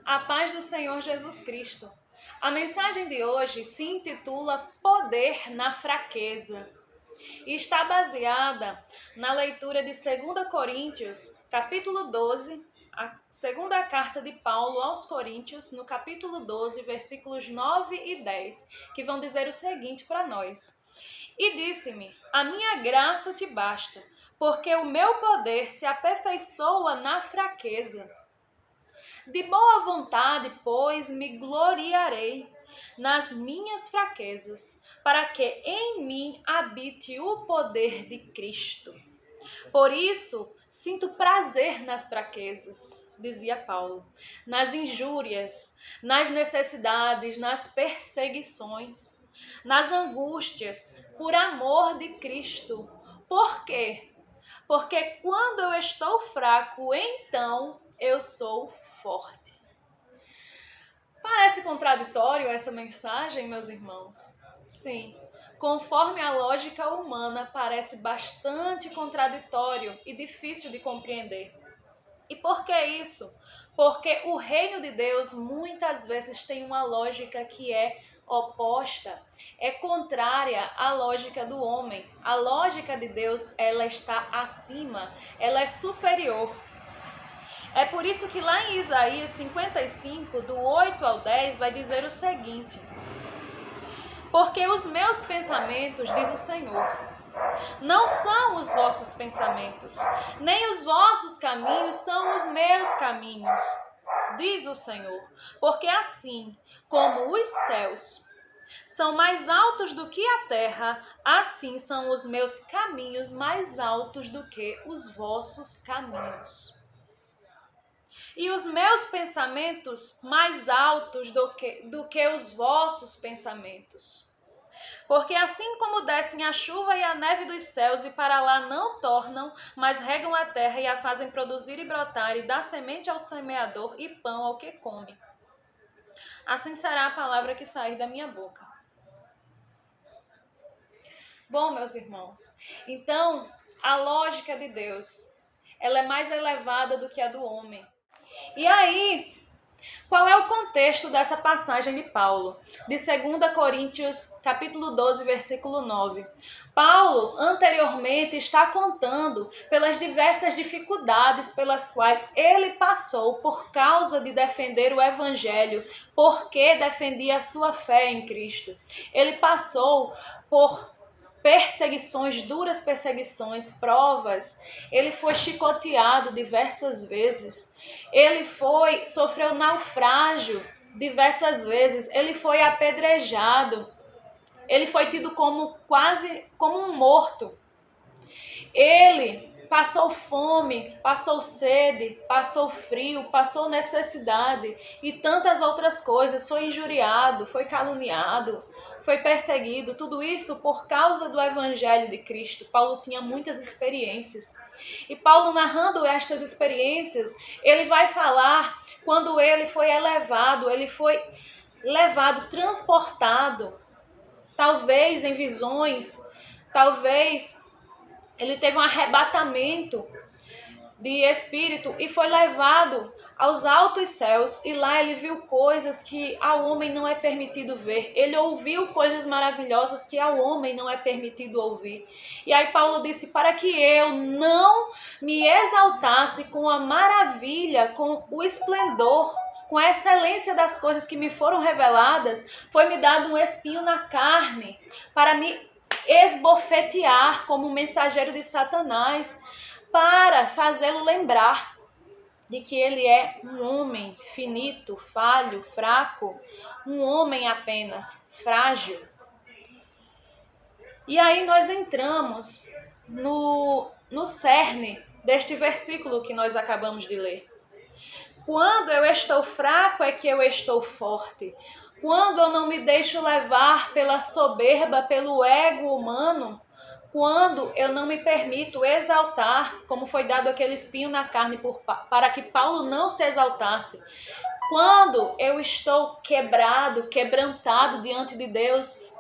A paz do Senhor Jesus Cristo. A mensagem de hoje se intitula Poder na Fraqueza e está baseada na leitura de 2 Coríntios, capítulo 12, a segunda carta de Paulo aos Coríntios, no capítulo 12, versículos 9 e 10, que vão dizer o seguinte para nós. E disse-me, a minha graça te basta, porque o meu poder se aperfeiçoa na fraqueza. De boa vontade, pois, me gloriarei nas minhas fraquezas, para que em mim habite o poder de Cristo. Por isso, sinto prazer nas fraquezas, dizia Paulo, nas injúrias, nas necessidades, nas perseguições, nas angústias, por amor de Cristo. Por quê? Porque quando eu estou fraco, então eu sou forte. Parece contraditório essa mensagem, meus irmãos? Sim, conforme a lógica humana, parece bastante contraditório e difícil de compreender. E por que isso? Porque o reino de Deus muitas vezes tem uma lógica que é oposta, é contrária à lógica do homem. A lógica de Deus, ela está acima, ela é superior. É por isso que lá em Isaías 55, do 8 ao 10, vai dizer o seguinte: porque os meus pensamentos, diz o Senhor, não são os vossos pensamentos, nem os vossos caminhos são os meus caminhos, diz o Senhor. Porque assim como os céus são mais altos do que a terra, assim são os meus caminhos mais altos do que os vossos caminhos. E os meus pensamentos mais altos do que os vossos pensamentos. Porque assim como descem a chuva e a neve dos céus e para lá não tornam, mas regam a terra e a fazem produzir e brotar e dá semente ao semeador e pão ao que come. Assim será a palavra que sair da minha boca. Bom, meus irmãos, então a lógica de Deus, ela é mais elevada do que a do homem. E aí, qual é o contexto dessa passagem de Paulo? De 2 Coríntios, capítulo 12, versículo 9. Paulo, anteriormente, está contando pelas diversas dificuldades pelas quais ele passou por causa de defender o evangelho, porque defendia a sua fé em Cristo. Ele passou por perseguições, duras perseguições, provas. Ele foi chicoteado diversas vezes. Ele sofreu naufrágio diversas vezes. Ele foi apedrejado. Ele foi tido quase como um morto. Ele passou fome, passou sede, passou frio, passou necessidade e tantas outras coisas. Foi injuriado, foi caluniado, foi perseguido. Tudo isso por causa do Evangelho de Cristo. Paulo tinha muitas experiências. E Paulo, narrando estas experiências, ele vai falar quando ele foi levado, transportado, talvez em visões, talvez ele teve um arrebatamento de espírito e foi levado aos altos céus, e lá ele viu coisas que ao homem não é permitido ver. Ele ouviu coisas maravilhosas que ao homem não é permitido ouvir. E aí Paulo disse, para que eu não me exaltasse com a maravilha, com o esplendor, com a excelência das coisas que me foram reveladas, foi-me dado um espinho na carne, para me esbofetear como mensageiro de Satanás, para fazê-lo lembrar de que ele é um homem finito, falho, fraco, um homem apenas frágil. E aí nós entramos no cerne deste versículo que nós acabamos de ler. Quando eu estou fraco é que eu estou forte. Quando eu não me deixo levar pela soberba, pelo ego humano, quando eu não me permito exaltar, como foi dado aquele espinho na carne para que Paulo não se exaltasse. Quando eu estou quebrado, quebrantado diante de Deus,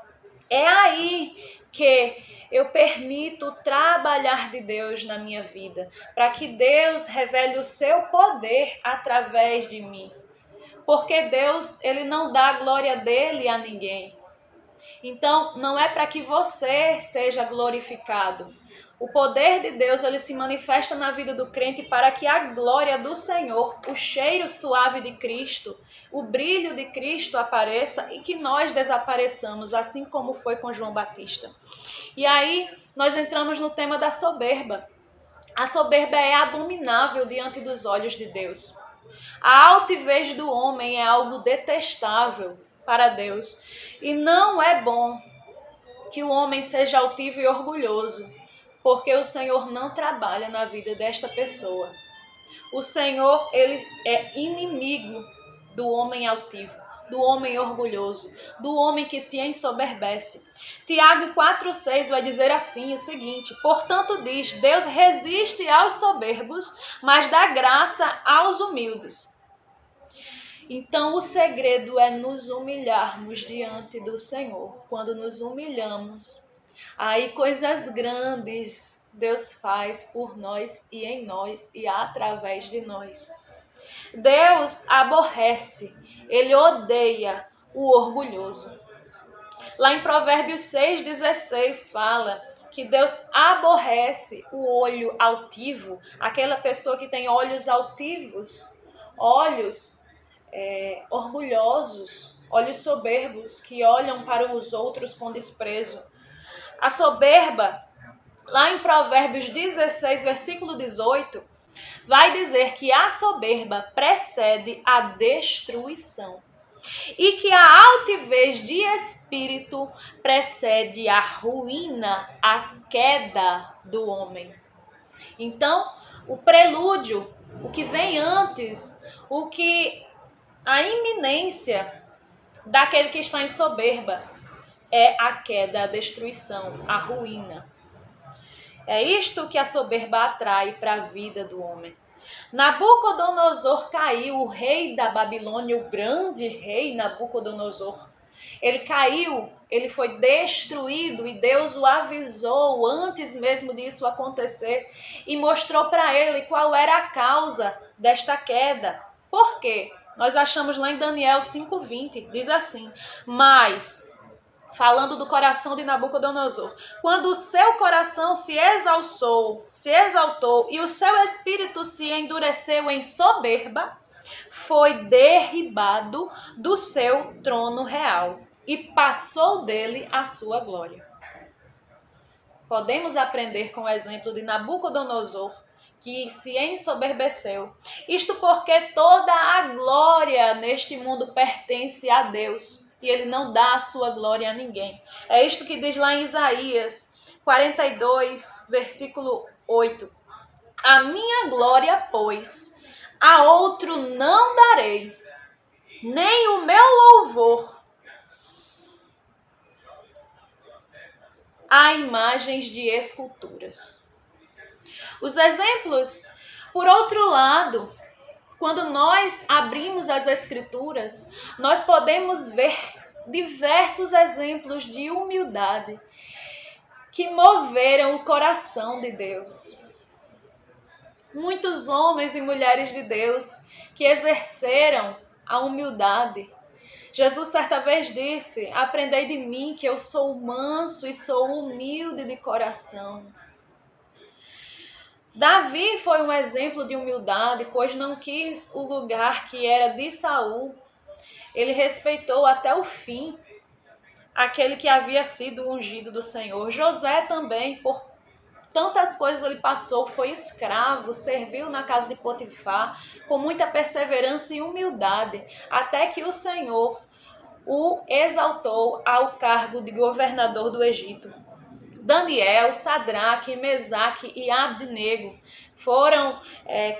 é aí que eu permito o trabalhar de Deus na minha vida, para que Deus revele o seu poder através de mim. porque Deus, ele não dá a glória dele a ninguém. Então, não é para que você seja glorificado. O poder de Deus, ele se manifesta na vida do crente para que a glória do Senhor, o cheiro suave de Cristo, o brilho de Cristo apareça e que nós desapareçamos, assim como foi com João Batista. E aí, nós entramos no tema da soberba. A soberba é abominável diante dos olhos de Deus. A altivez do homem é algo detestável para Deus. E não é bom que o homem seja altivo e orgulhoso, porque o Senhor não trabalha na vida desta pessoa. O Senhor, ele é inimigo do homem altivo, do homem orgulhoso, do homem que se ensoberbece. Tiago 4,6 vai dizer assim o seguinte: portanto diz, Deus resiste aos soberbos, mas dá graça aos humildes. Então o segredo é nos humilharmos diante do Senhor. Quando nos humilhamos, aí coisas grandes Deus faz por nós e em nós e através de nós. Deus aborrece, ele odeia o orgulhoso. Lá em Provérbios 6,16 fala que Deus aborrece o olho altivo, aquela pessoa que tem olhos altivos, olhos orgulhosos, olhos soberbos, que olham para os outros com desprezo. A soberba, lá em Provérbios 16, versículo 18, vai dizer que a soberba precede a destruição e que a altivez de espírito precede a ruína, a queda do homem. Então, o prelúdio, o que vem antes, a iminência daquele que está em soberba é a queda, a destruição, a ruína. É isto que a soberba atrai para a vida do homem. Nabucodonosor caiu, o rei da Babilônia, o grande rei Nabucodonosor. Ele caiu, ele foi destruído e Deus o avisou antes mesmo disso acontecer e mostrou para ele qual era a causa desta queda. Por quê? Nós achamos lá em Daniel 5,20, diz assim: mas, falando do coração de Nabucodonosor, quando o seu coração se exaltou e o seu espírito se endureceu em soberba, foi derribado do seu trono real e passou dele a sua glória. Podemos aprender com o exemplo de Nabucodonosor, que se ensoberbeceu. Isto porque toda a glória neste mundo pertence a Deus e ele não dá a sua glória a ninguém. É isto que diz lá em Isaías 42, versículo 8. A minha glória, pois, a outro não darei, nem o meu louvor a imagens de esculturas. Os exemplos, por outro lado, quando nós abrimos as Escrituras, nós podemos ver diversos exemplos de humildade que moveram o coração de Deus. Muitos homens e mulheres de Deus que exerceram a humildade. Jesus certa vez disse: aprendei de mim que eu sou manso e sou humilde de coração. Davi foi um exemplo de humildade, pois não quis o lugar que era de Saul. Ele respeitou até o fim aquele que havia sido ungido do Senhor. José também, por tantas coisas ele passou, foi escravo, serviu na casa de Potifar, com muita perseverança e humildade, até que o Senhor o exaltou ao cargo de governador do Egito. Daniel, Sadraque, Mesaque e Abdenego foram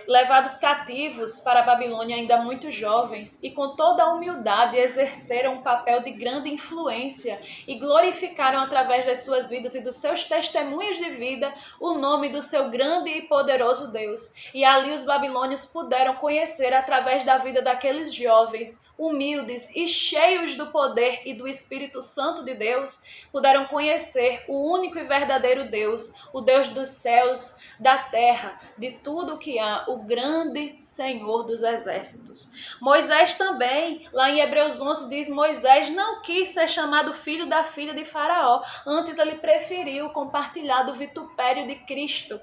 levados cativos para a Babilônia ainda muito jovens e com toda a humildade exerceram um papel de grande influência e glorificaram através das suas vidas e dos seus testemunhos de vida o nome do seu grande e poderoso Deus. E ali os babilônios puderam conhecer através da vida daqueles jovens humildes e cheios do poder e do Espírito Santo de Deus, puderam conhecer o único e verdadeiro Deus, o Deus dos céus, da terra, de tudo que há, o grande Senhor dos exércitos. Moisés também, lá em Hebreus 11, diz: Moisés não quis ser chamado filho da filha de Faraó, antes ele preferiu compartilhar do vitupério de Cristo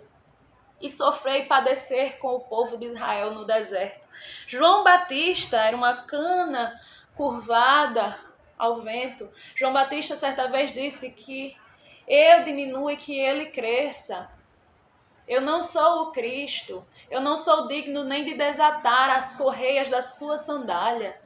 e sofrer e padecer com o povo de Israel no deserto. João Batista era uma cana curvada ao vento. João Batista certa vez disse que eu diminua e que ele cresça. Eu não sou o Cristo. Eu não sou digno nem de desatar as correias da sua sandália.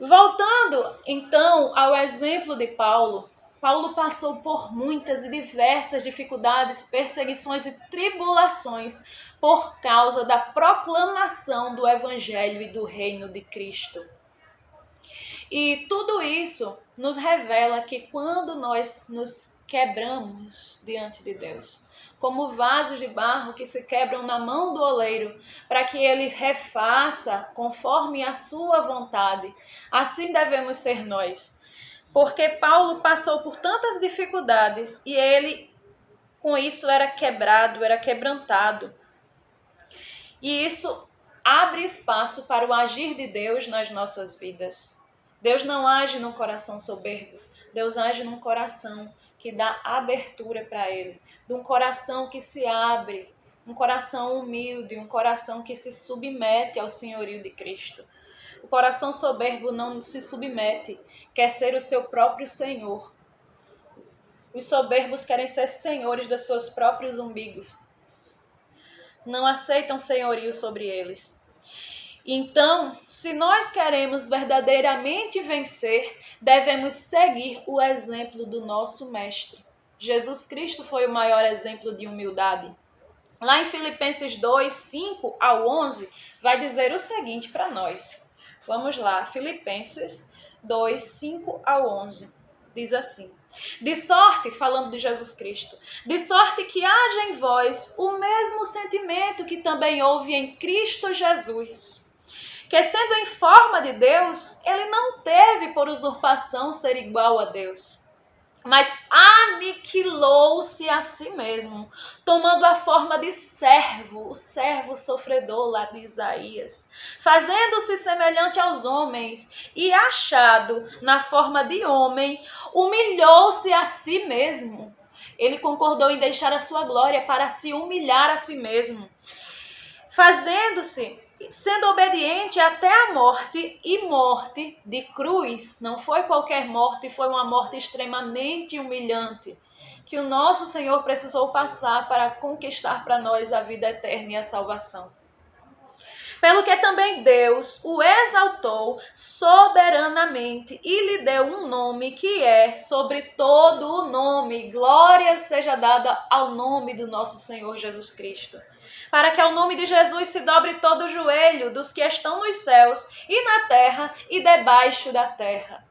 Voltando então ao exemplo de Paulo, Paulo passou por muitas e diversas dificuldades, perseguições e tribulações por causa da proclamação do Evangelho e do reino de Cristo. E tudo isso nos revela que quando nós nos quebramos diante de Deus, como vasos de barro que se quebram na mão do oleiro, para que ele refaça conforme a sua vontade, assim devemos ser nós. Porque Paulo passou por tantas dificuldades e ele, com isso, era quebrado, era quebrantado. E isso abre espaço para o agir de Deus nas nossas vidas. Deus não age num coração soberbo. Deus age num coração que dá abertura para Ele. De um coração que se abre, um coração humilde, um coração que se submete ao senhorio de Cristo. O coração soberbo não se submete, quer ser o seu próprio senhor. Os soberbos querem ser senhores dos seus próprios umbigos. Não aceitam senhorio sobre eles. Então, se nós queremos verdadeiramente vencer, devemos seguir o exemplo do nosso Mestre. Jesus Cristo foi o maior exemplo de humildade. Lá em Filipenses 2, 5 ao 11, vai dizer o seguinte para nós. Vamos lá, Filipenses 2, 5 ao 11. Diz assim: de sorte, falando de Jesus Cristo, de sorte que haja em vós o mesmo sentimento que também houve em Cristo Jesus, que sendo em forma de Deus, ele não teve por usurpação ser igual a Deus, mas aniquilou-se a si mesmo, tomando a forma de servo, o servo sofredor lá de Isaías, fazendo-se semelhante aos homens e achado na forma de homem, humilhou-se a si mesmo. Ele concordou em deixar a sua glória para se humilhar a si mesmo, sendo obediente até a morte, e morte de cruz. Não foi qualquer morte, foi uma morte extremamente humilhante, que o nosso Senhor precisou passar para conquistar para nós a vida eterna e a salvação. Pelo que também Deus o exaltou soberanamente e lhe deu um nome que é sobre todo o nome. Glória seja dada ao nome do nosso Senhor Jesus Cristo. Para que ao nome de Jesus se dobre todo o joelho dos que estão nos céus e na terra e debaixo da terra.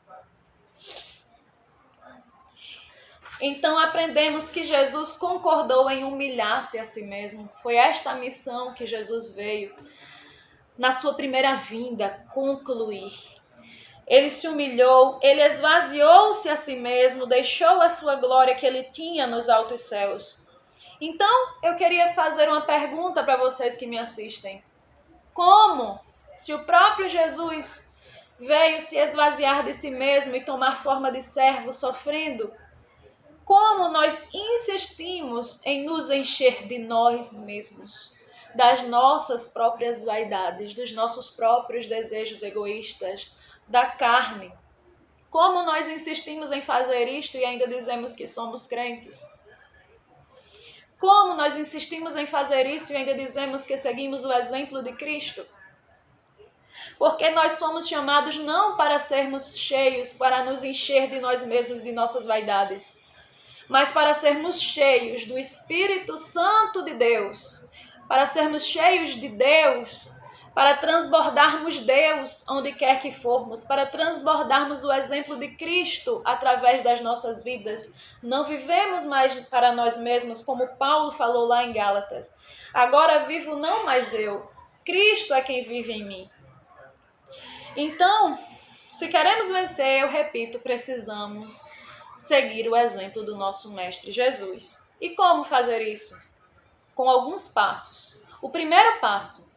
Então aprendemos que Jesus concordou em humilhar-se a si mesmo. Foi esta a missão que Jesus veio na sua primeira vinda concluir. Ele se humilhou, ele esvaziou-se a si mesmo, deixou a sua glória que ele tinha nos altos céus. Então, eu queria fazer uma pergunta para vocês que me assistem. Como, se o próprio Jesus veio se esvaziar de si mesmo e tomar forma de servo sofrendo, como nós insistimos em nos encher de nós mesmos, das nossas próprias vaidades, dos nossos próprios desejos egoístas, da carne? Como nós insistimos em fazer isto e ainda dizemos que somos crentes? Como nós insistimos em fazer isso e ainda dizemos que seguimos o exemplo de Cristo? Porque nós fomos chamados não para sermos cheios, para nos encher de nós mesmos, de nossas vaidades, mas para sermos cheios do Espírito Santo de Deus, para sermos cheios de Deus, para transbordarmos Deus onde quer que formos, para transbordarmos o exemplo de Cristo através das nossas vidas. Não vivemos mais para nós mesmos, como Paulo falou lá em Gálatas. Agora vivo não mais eu, Cristo é quem vive em mim. Então, se queremos vencer, eu repito, precisamos seguir o exemplo do nosso Mestre Jesus. E como fazer isso? com alguns passos. O primeiro passo: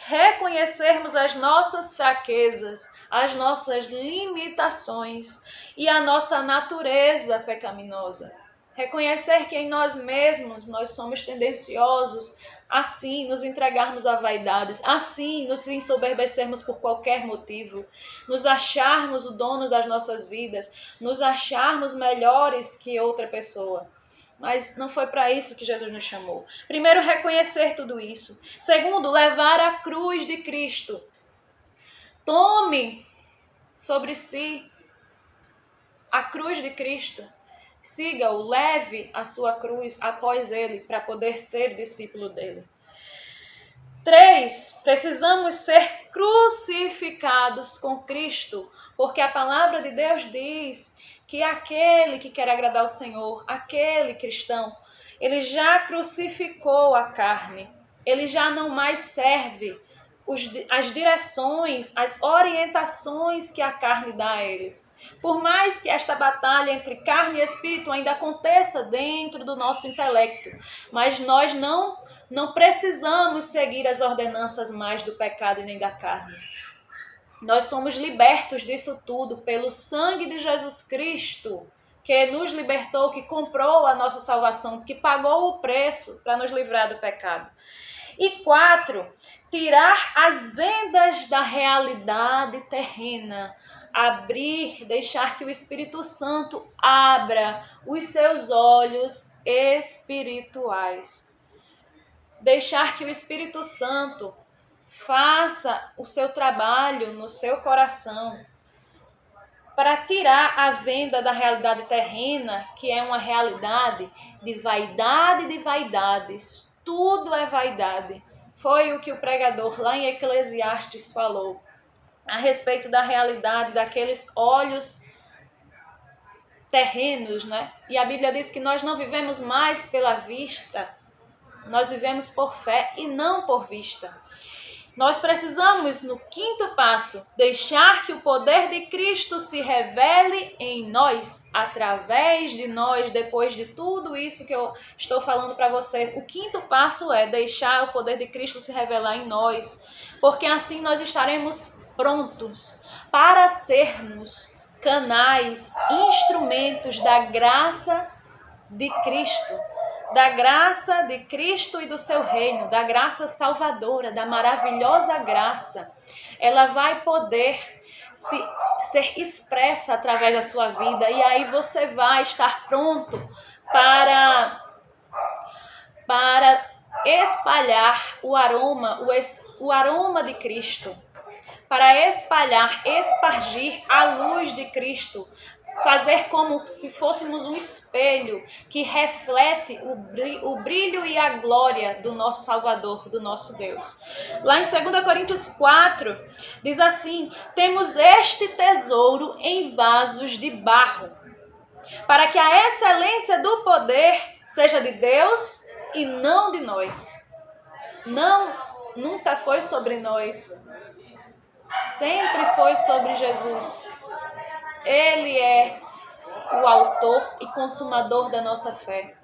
reconhecermos as nossas fraquezas, as nossas limitações e a nossa natureza pecaminosa. Reconhecer que em nós mesmos nós somos tendenciosos, assim nos entregarmos a vaidades, assim nos ensoberbecermos por qualquer motivo, nos acharmos o dono das nossas vidas, nos acharmos melhores que outra pessoa. Mas não foi para isso que Jesus nos chamou. Primeiro, reconhecer tudo isso. Segundo, levar a cruz de Cristo. Tome sobre si a cruz de Cristo. Siga-o, leve a sua cruz após ele para poder ser discípulo dele. 3. Precisamos ser crucificados com Cristo, porque a palavra de Deus diz que aquele que quer agradar o Senhor, aquele cristão, ele já crucificou a carne, ele já não mais serve as direções, as orientações que a carne dá a ele. Por mais que esta batalha entre carne e espírito ainda aconteça dentro do nosso intelecto, mas nós não precisamos seguir as ordenanças mais do pecado e nem da carne. Nós somos libertos disso tudo pelo sangue de Jesus Cristo, que nos libertou, que comprou a nossa salvação, que pagou o preço para nos livrar do pecado. E 4, tirar as vendas da realidade terrena. Abrir, deixar que o Espírito Santo abra os seus olhos espirituais. Deixar que o Espírito Santo faça o seu trabalho no seu coração para tirar a venda da realidade terrena, que é uma realidade de vaidades. Tudo é vaidade. Foi o que o pregador lá em Eclesiastes falou a respeito da realidade daqueles olhos terrenos, né? E a Bíblia diz que nós não vivemos mais pela vista, nós vivemos por fé e não por vista. Nós precisamos, no 5º passo, deixar que o poder de Cristo se revele em nós, através de nós, depois de tudo isso que eu estou falando para você. O 5º passo é deixar o poder de Cristo se revelar em nós, porque assim nós estaremos prontos para sermos canais, instrumentos da graça de Cristo. Da graça de Cristo e do seu reino, da graça salvadora, da maravilhosa graça. Ela vai poder ser expressa através da sua vida e aí você vai estar pronto para espalhar o aroma de Cristo, para espargir a luz de Cristo, fazer como se fôssemos um espelho que reflete o brilho e a glória do nosso Salvador, do nosso Deus. Lá em 2 Coríntios 4, diz assim: temos este tesouro em vasos de barro, para que a excelência do poder seja de Deus e não de nós. Nunca foi sobre nós. Sempre foi sobre Jesus. Ele é o autor e consumador da nossa fé.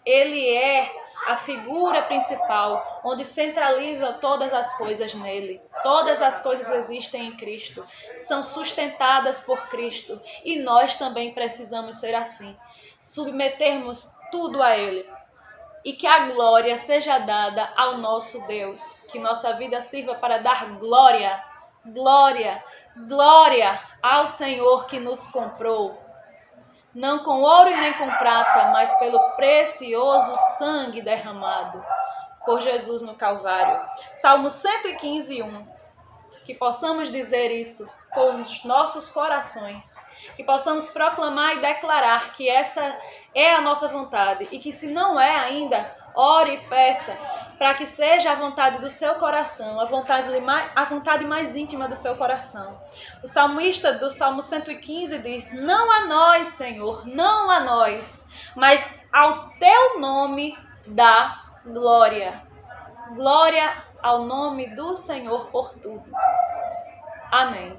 Ele é a figura principal, onde centraliza todas as coisas nele. Todas as coisas existem em Cristo, são sustentadas por Cristo. E nós também precisamos ser assim, submetermos tudo a Ele. E que a glória seja dada ao nosso Deus, que nossa vida sirva para dar glória ao Senhor que nos comprou, não com ouro e nem com prata, mas pelo precioso sangue derramado por Jesus no Calvário. Salmo 115:1. Que possamos dizer isso com os nossos corações, que possamos proclamar e declarar que essa é a nossa vontade e que, se não é ainda, ore e peça para que seja a vontade do seu coração, a vontade mais íntima do seu coração. O salmista do Salmo 115 diz: não a nós, Senhor, não a nós, mas ao teu nome dá glória. Glória ao nome do Senhor por tudo. Amém.